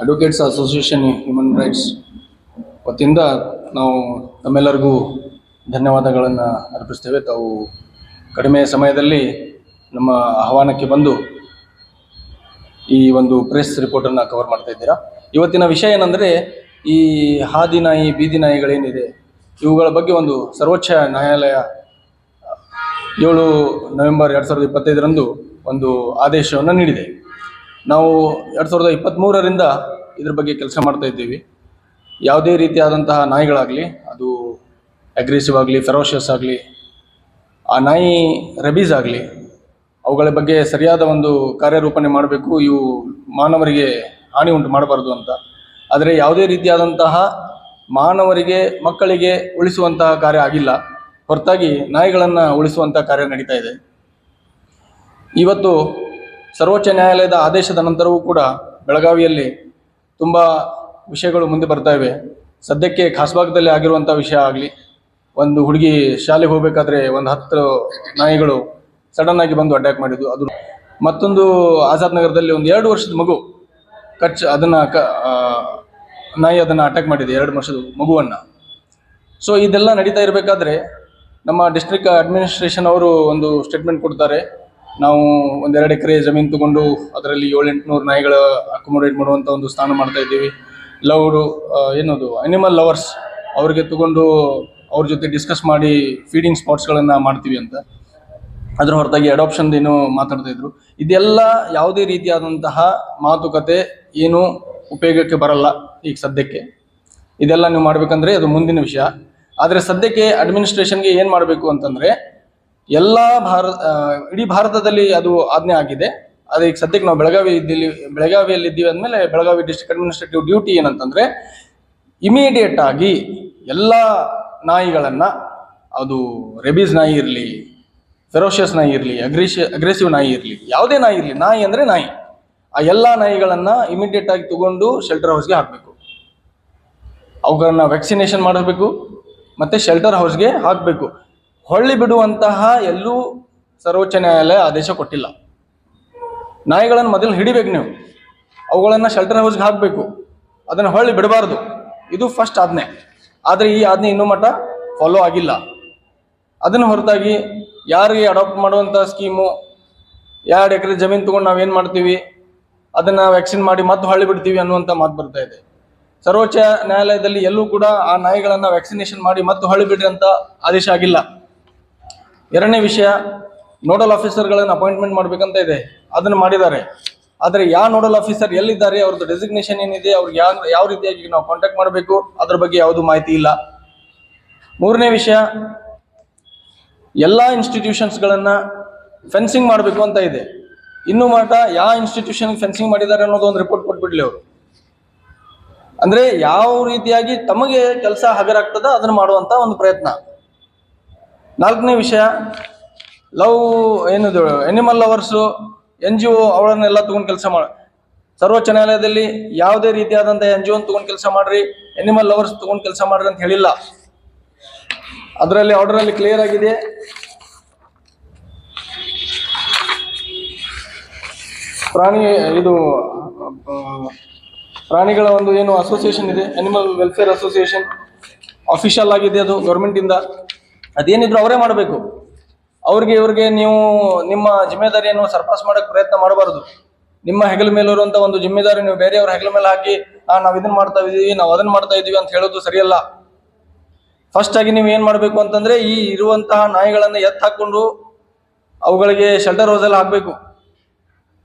Advocates association human rights ವತಿಯಿಂದ ನಾವು ತಮ್ಮೆಲ್ಲರಿಗೂ ಧನ್ಯವಾದಗಳನ್ನು ಅರ್ಪಿಸ್ತೇವೆ. ತಾವು ಕಡಿಮೆ ಸಮಯದಲ್ಲಿ ನಮ್ಮ ಆಹ್ವಾನಕ್ಕೆ ಬಂದು ಈ ಒಂದು ಪ್ರೆಸ್ ರಿಪೋರ್ಟನ್ನು ಕವರ್ ಮಾಡ್ತಾ ಇದ್ದೀರಾ. ಇವತ್ತಿನ ವಿಷಯ ಏನಂದರೆ, ಈ ಹಾದಿ ನಾಯಿ ಬೀದಿ ನಾಯಿಗಳೇನಿದೆ ಇವುಗಳ ಬಗ್ಗೆ ಒಂದು ಸರ್ವೋಚ್ಚ ನ್ಯಾಯಾಲಯ 7 ನವೆಂಬರ್ 2025 ಒಂದು ಆದೇಶವನ್ನು ನೀಡಿದೆ. ನಾವು 2023ರಿಂದ ಇದ್ರ ಬಗ್ಗೆ ಕೆಲಸ ಮಾಡ್ತಾ ಇದ್ದೀವಿ. ಯಾವುದೇ ರೀತಿಯಾದಂತಹ ನಾಯಿಗಳಾಗಲಿ, ಅದು ಅಗ್ರೆಸಿವ್ ಆಗಲಿ, ಫೆರೋಷಿಯಸ್ ಆಗಲಿ, ಆ ನಾಯಿ ರೆಬೀಸ್ ಆಗಲಿ, ಅವುಗಳ ಬಗ್ಗೆ ಸರಿಯಾದ ಒಂದು ಕಾರ್ಯರೂಪಣೆ ಮಾಡಬೇಕು. ಇವು ಮಾನವರಿಗೆ ಹಾನಿ ಉಂಟು ಮಾಡಬಾರ್ದು ಅಂತ. ಆದರೆ ಯಾವುದೇ ರೀತಿಯಾದಂತಹ ಮಾನವರಿಗೆ, ಮಕ್ಕಳಿಗೆ ಉಳಿಸುವಂತಹ ಕಾರ್ಯ ಆಗಿಲ್ಲ, ಹೊರತಾಗಿ ನಾಯಿಗಳನ್ನು ಉಳಿಸುವಂಥ ಕಾರ್ಯ ನಡೀತಾ ಇದೆ. ಇವತ್ತು ಸರ್ವೋಚ್ಚ ನ್ಯಾಯಾಲಯದ ಆದೇಶದ ನಂತರವೂ ಕೂಡ ಬೆಳಗಾವಿಯಲ್ಲಿ ತುಂಬ ವಿಷಯಗಳು ಮುಂದೆ ಬರ್ತಾ ಇವೆ. ಸದ್ಯಕ್ಕೆ ಖಾಸಬಾಗದಲ್ಲಿ ಆಗಿರುವಂಥ ವಿಷಯ ಆಗಲಿ, ಒಂದು ಹುಡುಗಿ ಶಾಲೆಗೆ ಹೋಗಬೇಕಾದ್ರೆ ಒಂದು 10 ನಾಯಿಗಳು ಸಡನ್ ಆಗಿ ಬಂದು ಅಟ್ಯಾಕ್ ಮಾಡಿದ್ದು. ಅದು ಮತ್ತೊಂದು ಆಜಾದ್ ನಗರದಲ್ಲಿ ಒಂದು 2 ವರ್ಷದ ಮಗು ನಾಯಿ ಅದನ್ನು ಅಟ್ಯಾಕ್ ಮಾಡಿದೆ, 2 ವರ್ಷದ ಮಗುವನ್ನು. ಸೊ ಇದೆಲ್ಲ ನಡೀತಾ ಇರಬೇಕಾದ್ರೆ ನಮ್ಮ ಡಿಸ್ಟ್ರಿಕ್ಟ್ ಅಡ್ಮಿನಿಸ್ಟ್ರೇಷನ್ ಅವರು ಒಂದು ಸ್ಟೇಟ್ಮೆಂಟ್ ಕೊಡ್ತಾರೆ. ನಾವು 1-2 ಎಕರೆ ಜಮೀನು ತಗೊಂಡು ಅದರಲ್ಲಿ 700-800 ನಾಯಿಗಳ ಅಕೊಮೊಡೇಟ್ ಮಾಡುವಂಥ ಒಂದು ಸ್ಥಾನ ಮಾಡ್ತಾ ಇದ್ದೀವಿ. ಏನದು ಅನಿಮಲ್ ಲವರ್ಸ್ ಅವ್ರಿಗೆ ತಗೊಂಡು ಅವ್ರ ಜೊತೆ ಡಿಸ್ಕಸ್ ಮಾಡಿ ಫೀಡಿಂಗ್ ಸ್ಪಾಟ್ಸ್ಗಳನ್ನು ಮಾಡ್ತೀವಿ ಅಂತ. ಅದರ ಹೊರತಾಗಿ ಅಡಾಪ್ಷನ್ ಏನು ಮಾತಾಡ್ತಾ ಇದ್ರು. ಇದೆಲ್ಲ ಯಾವುದೇ ರೀತಿಯಾದಂತಹ ಮಾತುಕತೆ ಏನು ಉಪಯೋಗಕ್ಕೆ ಬರಲ್ಲ ಈಗ ಸದ್ಯಕ್ಕೆ. ಇದೆಲ್ಲ ನೀವು ಮಾಡಬೇಕಂದ್ರೆ ಅದು ಮುಂದಿನ ವಿಷಯ. ಆದರೆ ಸದ್ಯಕ್ಕೆ ಅಡ್ಮಿನಿಸ್ಟ್ರೇಷನ್ಗೆ ಏನು ಮಾಡಬೇಕು ಅಂತಂದರೆ, ಇಡೀ ಭಾರತದಲ್ಲಿ ಅದು ಆಜ್ಞೆ ಆಗಿದೆ. ಅದು ಈಗ ಸದ್ಯಕ್ಕೆ ನಾವು ಬೆಳಗಾವಿಯಲ್ಲಿ ಇದ್ದೀವಿ ಅಂದಮೇಲೆ ಬೆಳಗಾವಿ ಡಿಸ್ಟ್ರಿಕ್ಟ್ ಅಡ್ಮಿನಿಸ್ಟ್ರೇಟಿವ್ ಡ್ಯೂಟಿ ಏನಂತಂದರೆ, ಇಮಿಡಿಯೇಟ್ ಆಗಿ ಎಲ್ಲ ನಾಯಿಗಳನ್ನು, ಅದು ರೆಬೀಸ್ ನಾಯಿ ಇರಲಿ, ಫೆರೋಷಿಯಸ್ ನಾಯಿ ಇರಲಿ, ಅಗ್ರೆಸಿವ್ ನಾಯಿ ಇರಲಿ, ಯಾವುದೇ ನಾಯಿ ಇರಲಿ, ನಾಯಿ ಅಂದರೆ ನಾಯಿ, ಆ ಎಲ್ಲ ನಾಯಿಗಳನ್ನು ಇಮಿಡಿಯೇಟ್ ಆಗಿ ತಗೊಂಡು ಶೆಲ್ಟರ್ ಹೌಸ್ಗೆ ಹಾಕಬೇಕು. ಅವುಗಳನ್ನ ವ್ಯಾಕ್ಸಿನೇಷನ್ ಮಾಡಬೇಕು ಮತ್ತು ಶೆಲ್ಟರ್ ಹೌಸ್ಗೆ ಹಾಕಬೇಕು. ಹೊಳ್ಳಿ ಬಿಡುವಂತಹ ಎಲ್ಲೂ ಸರ್ವೋಚ್ಚ ನ್ಯಾಯಾಲಯ ಆದೇಶ ಕೊಟ್ಟಿಲ್ಲ. ನಾಯಿಗಳನ್ನು ಮೊದಲು ಹಿಡಿಬೇಕು ನೀವು, ಅವುಗಳನ್ನು ಶೆಲ್ಟರ್ ಹೌಸ್ಗೆ ಹಾಕಬೇಕು, ಅದನ್ನು ಹೊಳ್ಳಿ ಬಿಡಬಾರ್ದು. ಇದು ಫಸ್ಟ್ ಆಜ್ಞೆ. ಆದರೆ ಈ ಆಜ್ಞೆ ಇನ್ನೂ ಮಟ್ಟ ಫಾಲೋ ಆಗಿಲ್ಲ. ಅದನ್ನು ಹೊರತಾಗಿ ಯಾರಿಗೆ ಅಡಾಪ್ಟ್ ಮಾಡುವಂಥ ಸ್ಕೀಮು, 2 ಎಕರೆ ಜಮೀನು ತೊಗೊಂಡು ನಾವೇನು ಮಾಡ್ತೀವಿ, ಅದನ್ನು ವ್ಯಾಕ್ಸಿನ್ ಮಾಡಿ ಮತ್ತೆ ಹೊಳ್ಳಿ ಬಿಡ್ತೀವಿ ಅನ್ನುವಂಥ ಮಾತು ಬರ್ತಾ ಇದೆ. ಸರ್ವೋಚ್ಚ ನ್ಯಾಯಾಲಯದಲ್ಲಿ ಎಲ್ಲೂ ಕೂಡ ಆ ನಾಯಿಗಳನ್ನು ವ್ಯಾಕ್ಸಿನೇಷನ್ ಮಾಡಿ ಮತ್ತೆ ಹೊಳ್ಳಿ ಬಿಡ್ರಿ ಅಂತ ಆದೇಶ ಆಗಿಲ್ಲ. 2ನೇ ವಿಷಯ, ನೋಡಲ್ ಆಫೀಸರ್ಗಳನ್ನು ಅಪಾಯಿಂಟ್ಮೆಂಟ್ ಮಾಡಬೇಕಂತ ಇದೆ, ಅದನ್ನು ಮಾಡಿದ್ದಾರೆ. ಆದರೆ ಯಾವ ನೋಡಲ್ ಆಫೀಸರ್ ಎಲ್ಲಿದ್ದಾರೆ, ಅವ್ರದ್ದು ಡೆಸಿಗ್ನೇಷನ್ ಏನಿದೆ, ಅವ್ರಿಗೆ ಯಾವ ರೀತಿಯಾಗಿ ನಾವು ಕಾಂಟ್ಯಾಕ್ಟ್ ಮಾಡಬೇಕು, ಅದ್ರ ಬಗ್ಗೆ ಯಾವುದೂ ಮಾಹಿತಿ ಇಲ್ಲ. 3ನೇ ವಿಷಯ, ಎಲ್ಲ ಇನ್ಸ್ಟಿಟ್ಯೂಷನ್ಸ್ಗಳನ್ನು ಫೆನ್ಸಿಂಗ್ ಮಾಡಬೇಕು ಅಂತ ಇದೆ. ಇನ್ನೂ ಮಾಟ ಯಾವ ಇನ್ಸ್ಟಿಟ್ಯೂಷನ್ಗೆ ಫೆನ್ಸಿಂಗ್ ಮಾಡಿದ್ದಾರೆ ಅನ್ನೋದು ಒಂದು ರಿಪೋರ್ಟ್ ಕೊಟ್ಬಿಡ್ಲಿ ಅವರು. ಅಂದರೆ ಯಾವ ರೀತಿಯಾಗಿ ತಮಗೆ ಕೆಲಸ ಹಗರಾಗ್ತದ ಅದನ್ನು ಮಾಡುವಂಥ ಒಂದು ಪ್ರಯತ್ನ. 4ನೇ ವಿಷಯ, ಅನಿಮಲ್ ಲವರ್ಸು, NGO ಅವಳನ್ನೆಲ್ಲ ತಗೊಂಡು ಕೆಲಸ ಸರ್ವೋಚ್ಚ ನ್ಯಾಯಾಲಯದಲ್ಲಿ ಯಾವುದೇ ರೀತಿಯಾದಂಥ NGO ತಗೊಂಡು ಕೆಲಸ ಮಾಡ್ರಿ, ಅನಿಮಲ್ ಲವರ್ಸ್ ತಗೊಂಡು ಕೆಲಸ ಮಾಡ್ರಿ ಅಂತ ಹೇಳಿಲ್ಲ. ಅದರಲ್ಲಿ ಆರ್ಡರಲ್ಲಿ ಕ್ಲಿಯರ್ ಆಗಿದೆ. ಪ್ರಾಣಿಗಳ ಒಂದು ಏನು ಅಸೋಸಿಯೇಷನ್ ಇದೆ, ಅನಿಮಲ್ ವೆಲ್ಫೇರ್ ಅಸೋಸಿಯೇಷನ್, ಅಫಿಷಿಯಲ್ ಆಗಿದೆ, ಅದು ಗೌರ್ಮೆಂಟಿಂದ. ಅದೇನಿದ್ರು ಅವರೇ ಮಾಡಬೇಕು. ಇವ್ರಿಗೆ ನೀವು ನಿಮ್ಮ ಜಿಮ್ಮೆದಾರಿಯನ್ನು ಸರ್ಪಾಸ್ ಮಾಡೋಕ್ಕೆ ಪ್ರಯತ್ನ ಮಾಡಬಾರ್ದು. ನಿಮ್ಮ ಹೆಗಲ ಮೇಲೆ ಇರುವಂಥ ಒಂದು ಜಿಮ್ಮೆದಾರಿ ನೀವು ಬೇರೆಯವ್ರ ಹೆಗಲ ಮೇಲೆ ಹಾಕಿ ನಾವು ಇದನ್ನು ಮಾಡ್ತಾ ಇದ್ದೀವಿ, ನಾವು ಅದನ್ನು ಮಾಡ್ತಾ ಇದ್ದೀವಿ ಅಂತ ಹೇಳೋದು ಸರಿಯಲ್ಲ. ಫಸ್ಟ್ ಆಗಿ ನೀವು ಏನು ಮಾಡಬೇಕು ಅಂತಂದರೆ, ಈ ಇರುವಂತಹ ನಾಯಿಗಳನ್ನು ಎತ್ತು ಹಾಕ್ಕೊಂಡು ಅವುಗಳಿಗೆ ಶೆಲ್ಟರ್ ಹೌಸಲ್ಲಿ ಹಾಕಬೇಕು.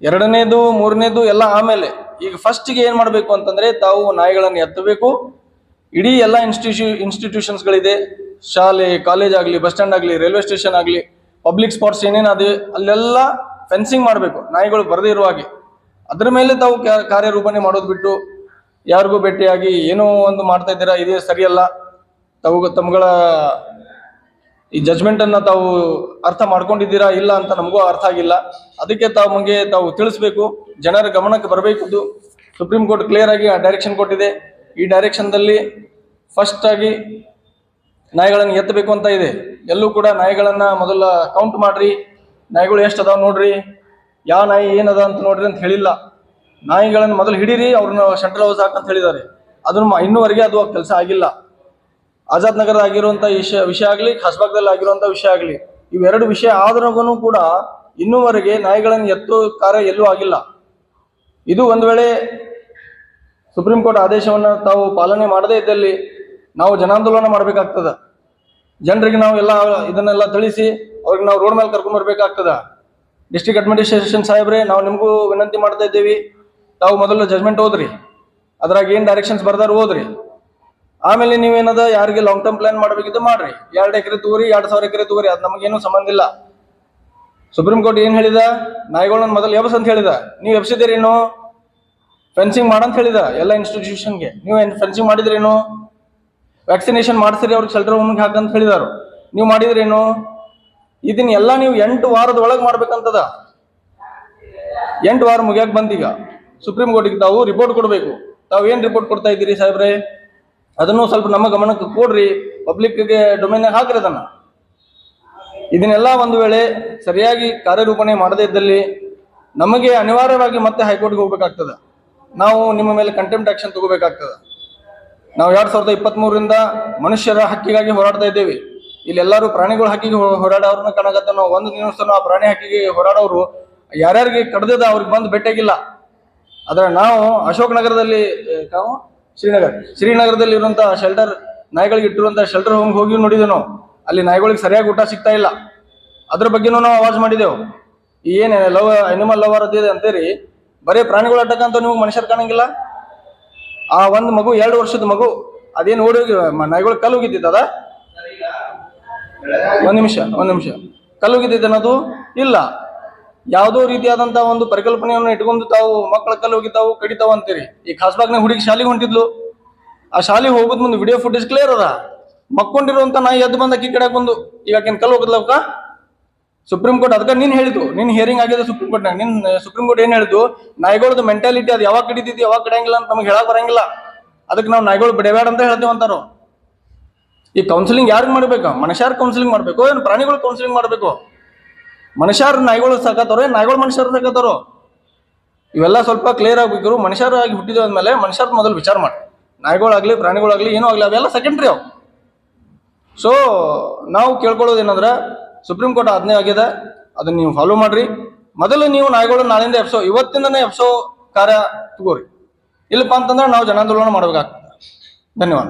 2ನೇದು 3ನೇದು ಎಲ್ಲ ಆಮೇಲೆ. ಈಗ ಫಸ್ಟಿಗೆ ಏನು ಮಾಡಬೇಕು ಅಂತಂದರೆ, ತಾವು ನಾಯಿಗಳನ್ನು ಎತ್ತಬೇಕು. ಇಡೀ ಎಲ್ಲ ಇನ್ಸ್ಟಿಟ್ಯೂಷನ್ಸ್ಗಳಿದೆ, ಶಾಲೆ, ಕಾಲೇಜ್ ಆಗಲಿ, ಬಸ್ ಸ್ಟ್ಯಾಂಡ್ ಆಗಲಿ, ರೈಲ್ವೆ ಸ್ಟೇಷನ್ ಆಗಲಿ, ಪಬ್ಲಿಕ್ ಸ್ಪಾಟ್ಸ್ ಏನೇನಾದೆ ಅಲ್ಲೆಲ್ಲ ಫೆನ್ಸಿಂಗ್ ಮಾಡಬೇಕು, ನಾಯಿಗಳು ಬರದೇ ಇರುವ ಹಾಗೆ. ಅದರ ಮೇಲೆ ತಾವು ಕಾರ್ಯರೂಪಣೆ ಮಾಡೋದು ಬಿಟ್ಟು ಯಾರಿಗೂ ಭೇಟಿಯಾಗಿ ಏನೋ ಒಂದು ಮಾಡ್ತಾ ಇದ್ದೀರಾ, ಇದೇ ಸರಿಯಲ್ಲ. ತಮ್ಮಗಳ ಈ ಜಜ್ಮೆಂಟನ್ನು ತಾವು ಅರ್ಥ ಮಾಡ್ಕೊಂಡಿದ್ದೀರಾ ಇಲ್ಲ ಅಂತ ನಮಗೂ ಅರ್ಥ ಆಗಿಲ್ಲ. ಅದಕ್ಕೆ ತಾವು ತಿಳಿಸ್ಬೇಕು, ಜನರ ಗಮನಕ್ಕೆ ಬರಬೇಕು. ಸುಪ್ರೀಂ ಕೋರ್ಟ್ ಕ್ಲಿಯರ್ ಆಗಿ ಆ ಡೈರೆಕ್ಷನ್ ಕೊಟ್ಟಿದೆ. ಈ ಡೈರೆಕ್ಷನ್ದಲ್ಲಿ ಫಸ್ಟ್ ಆಗಿ ನಾಯಿಗಳನ್ನು ಎತ್ತಬೇಕು ಅಂತ ಇದೆ. ಎಲ್ಲೂ ಕೂಡ ನಾಯಿಗಳನ್ನು ಮೊದಲ ಕೌಂಟ್ ಮಾಡ್ರಿ, ನಾಯಿಗಳು ಎಷ್ಟು ಅದಾವ ನೋಡ್ರಿ, ಯಾವ ನಾಯಿ ಏನದ ಅಂತ ನೋಡ್ರಿ ಅಂತ ಹೇಳಿಲ್ಲ. ನಾಯಿಗಳನ್ನು ಮೊದಲು ಹಿಡೀರಿ, ಅವ್ರನ್ನ ಸೆಂಟ್ರಲ್ ಹೌಸ್ ಹಾಕಂತ ಹೇಳಿದ್ದಾರೆ. ಅದನ್ನ ಇನ್ನೂವರೆಗೆ ಅದು ಕೆಲಸ ಆಗಿಲ್ಲ. ಆಜಾದ್ ನಗರ ಆಗಿರುವಂತ ವಿಷಯ ಆಗಲಿ, ಖಾಸ್ಬಾಗ್ದಲ್ಲಿ ಆಗಿರುವಂತ ವಿಷಯ ಆಗಲಿ, ಇವೆರಡು ವಿಷಯ ಆದ್ರೂ ಕೂಡ ಇನ್ನೂವರೆಗೆ ನಾಯಿಗಳನ್ನು ಎತ್ತೋ ಕಾರ್ಯ ಎಲ್ಲೂ ಆಗಿಲ್ಲ. ಇದು ಒಂದು ವೇಳೆ ಸುಪ್ರೀಂ ಕೋರ್ಟ್ ಆದೇಶವನ್ನು ತಾವು ಪಾಲನೆ ಮಾಡದೇ ಇದ್ದಲ್ಲಿ ನಾವು ಜನಾಂದೋಲನ ಮಾಡಬೇಕಾಗ್ತದ. ಜನರಿಗೆ ನಾವು ಎಲ್ಲ ಇದನ್ನೆಲ್ಲ ತಿಳಿಸಿ ಅವ್ರಿಗೆ ನಾವು ರೋಡ್ ಮೇಲೆ ಕರ್ಕೊಂಡ್ ಬರ್ಬೇಕಾಗ್ತದ. ಡಿಸ್ಟ್ರಿಕ್ಟ್ ಅಡ್ಮಿನಿಸ್ಟ್ರೇಷನ್ ಸಾಹೇಬ್ರೆ, ನಾವು ನಿಮಗೂ ವಿನಂತಿ ಮಾಡ್ತಾ ಇದ್ದೀವಿ, ತಾವು ಮೊದಲು ಜಜ್ಮೆಂಟ್ ಓದ್ರಿ, ಅದ್ರಾಗ ಏನ್ ಡೈರೆಕ್ಷನ್ಸ್ ಬರ್ದಾರ ಓದ್ರಿ. ಆಮೇಲೆ ನೀವೇನದ ಯಾರಿಗೆ ಲಾಂಗ್ ಟರ್ಮ್ ಪ್ಲಾನ್ ಮಾಡ್ಬೇಕಿದ್ದು ಮಾಡ್ರಿ. 2 ಎಕರೆ ತಗೋರಿ, 2,000 ಎಕರೆ ತಗೋರಿ, ಅದು ನಮಗೇನು ಸಂಬಂಧ ಇಲ್ಲ. ಸುಪ್ರೀಂ ಕೋರ್ಟ್ ಏನ್ ಹೇಳಿದ, ನಾಯಿಗಳನ್ನ ಮೊದಲು ಎಬ್ಸ್ ಅಂತ ಹೇಳಿದ. ನೀವು ಎಬ್ಸಿದಿರೇನು? ಫೆನ್ಸಿಂಗ್ ಮಾಡಂತ ಹೇಳಿದ ಎಲ್ಲ ಇನ್ಸ್ಟಿಟ್ಯೂಷನ್ಗೆ. ನೀವು ಫೆನ್ಸಿಂಗ್ ಮಾಡಿದ್ರೇನು? ವ್ಯಾಕ್ಸಿನೇಷನ್ ಮಾಡಿಸಿರಿ, ಅವ್ರಿಗೆ ಶೆಲ್ಟರ್ ಹೋಮ್ಗೆ ಹಾಕಂತ ಹೇಳಿದಾರು, ನೀವು ಮಾಡಿದ್ರೇನು? ಇದನ್ನೆಲ್ಲ ನೀವು 8 ವಾರದ ಒಳಗೆ ಮಾಡ್ಬೇಕಂತದ. 8 ವಾರ ಮುಗಿಯಕ್ ಬಂದೀಗ. ಸುಪ್ರೀಂ ಕೋರ್ಟ್ಗೆ ತಾವು ರಿಪೋರ್ಟ್ ಕೊಡಬೇಕು. ತಾವು ಏನ್ ರಿಪೋರ್ಟ್ ಕೊಡ್ತಾ ಇದ್ದೀರಿ ಸಾಹೇಬ್ರೆ, ಅದನ್ನು ಸ್ವಲ್ಪ ನಮ್ಮ ಗಮನಕ್ಕೆ ಕೊಡ್ರಿ, ಪಬ್ಲಿಕ್ಗೆ ಡೊಮೇನ್ ಹಾಕ್ರಿ ಅದನ್ನ. ಇದನ್ನೆಲ್ಲ ಒಂದು ವೇಳೆ ಸರಿಯಾಗಿ ಕಾರ್ಯರೂಪಣೆ ಮಾಡದೇ ಇದ್ದಲ್ಲಿ ನಮಗೆ ಅನಿವಾರ್ಯವಾಗಿ ಮತ್ತೆ ಹೈಕೋರ್ಟ್ಗೆ ಹೋಗ್ಬೇಕಾಗ್ತದೆ. ನಾವು ನಿಮ್ಮ ಮೇಲೆ ಕಂಟೆಂಪ್ಟ್ ಆಕ್ಷನ್ ತಗೋಬೇಕಾಗ್ತದೆ. ನಾವು 2023ರಿಂದ ಮನುಷ್ಯರ ಹಕ್ಕಿಗಾಗಿ ಹೋರಾಡ್ತಾ ಇದ್ದೇವೆ. ಇಲ್ಲೆಲ್ಲರೂ ಪ್ರಾಣಿಗಳ ಹಕ್ಕಿಗೆ ಹೋರಾಡೋರನ್ನ ಕಾಣಕತ್ತ. ನಾವು ಒಂದು ದಿವಸ ಆ ಪ್ರಾಣಿ ಹಕ್ಕಿಗೆ ಹೋರಾಡೋರು ಯಾರ್ಯಾರಿಗೆ ಕಡ್ದಿದ ಅವ್ರಿಗೆ ಬಂದು ಭೇಟಿಯಾಗಿಲ್ಲ. ಆದ್ರೆ ನಾವು ಅಶೋಕ್ ನಗರದಲ್ಲಿ, ಶ್ರೀನಗರದಲ್ಲಿ ಇರುವಂತಹ ಶೆಲ್ಟರ್, ನಾಯಿಗಳಿಗೆ ಇಟ್ಟಿರುವಂತಹ ಶೆಲ್ಟರ್ ಹೋಗಿ ಹೋಗಿ ನೋಡಿದೆವು ನಾವು. ಅಲ್ಲಿ ನಾಯಿಗಳಿಗೆ ಸರಿಯಾಗಿ ಊಟ ಸಿಗ್ತಾ ಇಲ್ಲ. ಅದ್ರ ಬಗ್ಗೆನೂ ನಾವು ಆವಾಜ್ ಮಾಡಿದೆವು. ಏನ್ ಅನಿಮಲ್ ಲವರ್ ಅದಿದೆ ಅಂತೇಳಿ ಬರೀ ಪ್ರಾಣಿಗಳು ಅಡ್ಡಕ್ಕಂತ ನೀವು ಮನುಷ್ಯರು ಕಾಣಂಗಿಲ್ಲ. ಆ ಒಂದು ಮಗು 2 ವರ್ಷದ ಮಗು ಅದೇನು ಓಡಿ ನಾಯಿಗಳು ಕಲ್ಲು ಹೋಗಿದ್ದ. ಒಂದ್ ನಿಮಿಷ ಕಲ್ಲು ಹೋಗಿದ್ದ ಅನ್ನೋದು ಇಲ್ಲ. ಯಾವುದೋ ರೀತಿಯಾದಂತಹ ಒಂದು ಪರಿಕಲ್ಪನೆಯನ್ನು ಇಟ್ಕೊಂಡು ತಾವು ಮಕ್ಕಳ ಕಲ್ಲು ಹೋಗಿತಾವು ಕಡಿತಾವ ಅಂತೀರಿ. ಈ ಖಾಸ್ಬಾಗ್ನ ಹುಡುಗಿ ಶಾಲೆಗೆ ಹೊಂಟಿದ್ಲು. ಆ ಶಾಲೆಗೆ ಹೋಗೋದ್ ಮುಂದೆ ವಿಡಿಯೋ ಫುಟೇಜ್ ಕ್ಲಿಯರ್ ಅದ. ಮಕ್ಕೊಂಡಿರುವಂತ ನಾಯಿ ಎದ್ದು ಬಂದ ಅಕ್ಕಿ ಕಡೆ ಬಂದು ಈಗ ಆಕೆನ್ ಕಲ್ಲು ಹೋಗದ್ಲವಕ. ಸುಪ್ರೀಂ ಕೋರ್ಟ್ ಅದಕ್ಕೆ ನೀನ್ ಹೇಳಿದ್ದು, ನಿನ್ ಹಿಯರಿಂಗ್ ಆಗಿದೆ ಸುಪ್ರೀಂ ಕೋರ್ಟ್ ನಾಗ. ಸುಪ್ರೀಂ ಕೋರ್ಟ್ ಏನ್ ಹೇಳಿದ್ದು, ನಾಯಿಗಳದ್ದು ಮೆಂಟಾಲಿಟಿ ಅದು ಯಾವಾಗ ಕಡಿತೈತಿ ಯಾವಾಗ ಕಡಿಯಂಗಿಲ್ಲ ಅಂತ ನಮ್ಗೆ ಹೇಳಕ್ ಬರಂಗಿಲ್ಲ. ಅದಕ್ಕೆ ನಾವು ನಾಯಿಗಳು ಬಿಡಬೇಡ ಅಂತ ಹೇಳ್ತೇವೆ ಅಂತಾರೋ. ಈ ಕೌನ್ಸಿಲಿಂಗ್ ಯಾರಿಗೆ ಮಾಡ್ಬೇಕು? ಮನುಷ್ಯರ ಕೌನ್ಸಿಲಿಂಗ್ ಮಾಡ್ಬೇಕು, ಏನು ಪ್ರಾಣಿಗಳು ಕೌನ್ಸಿಲಿಂಗ್ ಮಾಡ್ಬೇಕು? ಮನುಷ್ಯರು ನಾಯಿಗಳು ಸಾಕತ್ತಾರೋ, ನಾಯಿಗಳು ಮನುಷ್ಯರು ಸಾಕತ್ತಾರೋ? ಇವೆಲ್ಲ ಸ್ವಲ್ಪ ಕ್ಲಿಯರ್ ಆಗ್ಬೇಕು. ಮನುಷ್ಯರಾಗಿ ಹುಟ್ಟಿದ ಆದ್ಮೇಲೆ ಮನುಷ್ಯರ ಮೊದಲು ವಿಚಾರ ಮಾಡಿ. ನಾಯಿಗಳಾಗ್ಲಿ ಪ್ರಾಣಿಗಳಾಗ್ಲಿ ಏನೋ ಆಗ್ಲಿ ಅವೆಲ್ಲ ಸೆಕೆಂಡ್ರಿ ಅವು. ಸೊ ನಾವು ಕೇಳ್ಕೊಳ್ಳೋದೇನಂದ್ರ, ಸುಪ್ರೀಂ ಕೋರ್ಟ್ ಆಜ್ಞೆ ಆಗಿದೆ, ಅದನ್ನ ನೀವು ಫಾಲೋ ಮಾಡ್ರಿ. ಮೊದಲು ನೀವು ನಾಯಿಗಳು ನಾಳೆಯಿಂದ ಇವತ್ತಿಂದನೇ ಎಫ್ಸೋ ಕಾರ್ಯ ತಗೋರಿ. ಇಲ್ಲಪ್ಪ ಅಂತಂದ್ರೆ ನಾವು ಜನಾಂದೋಲನ ಮಾಡ್ಬೇಕಾಗ್ತದೆ. ಧನ್ಯವಾದ.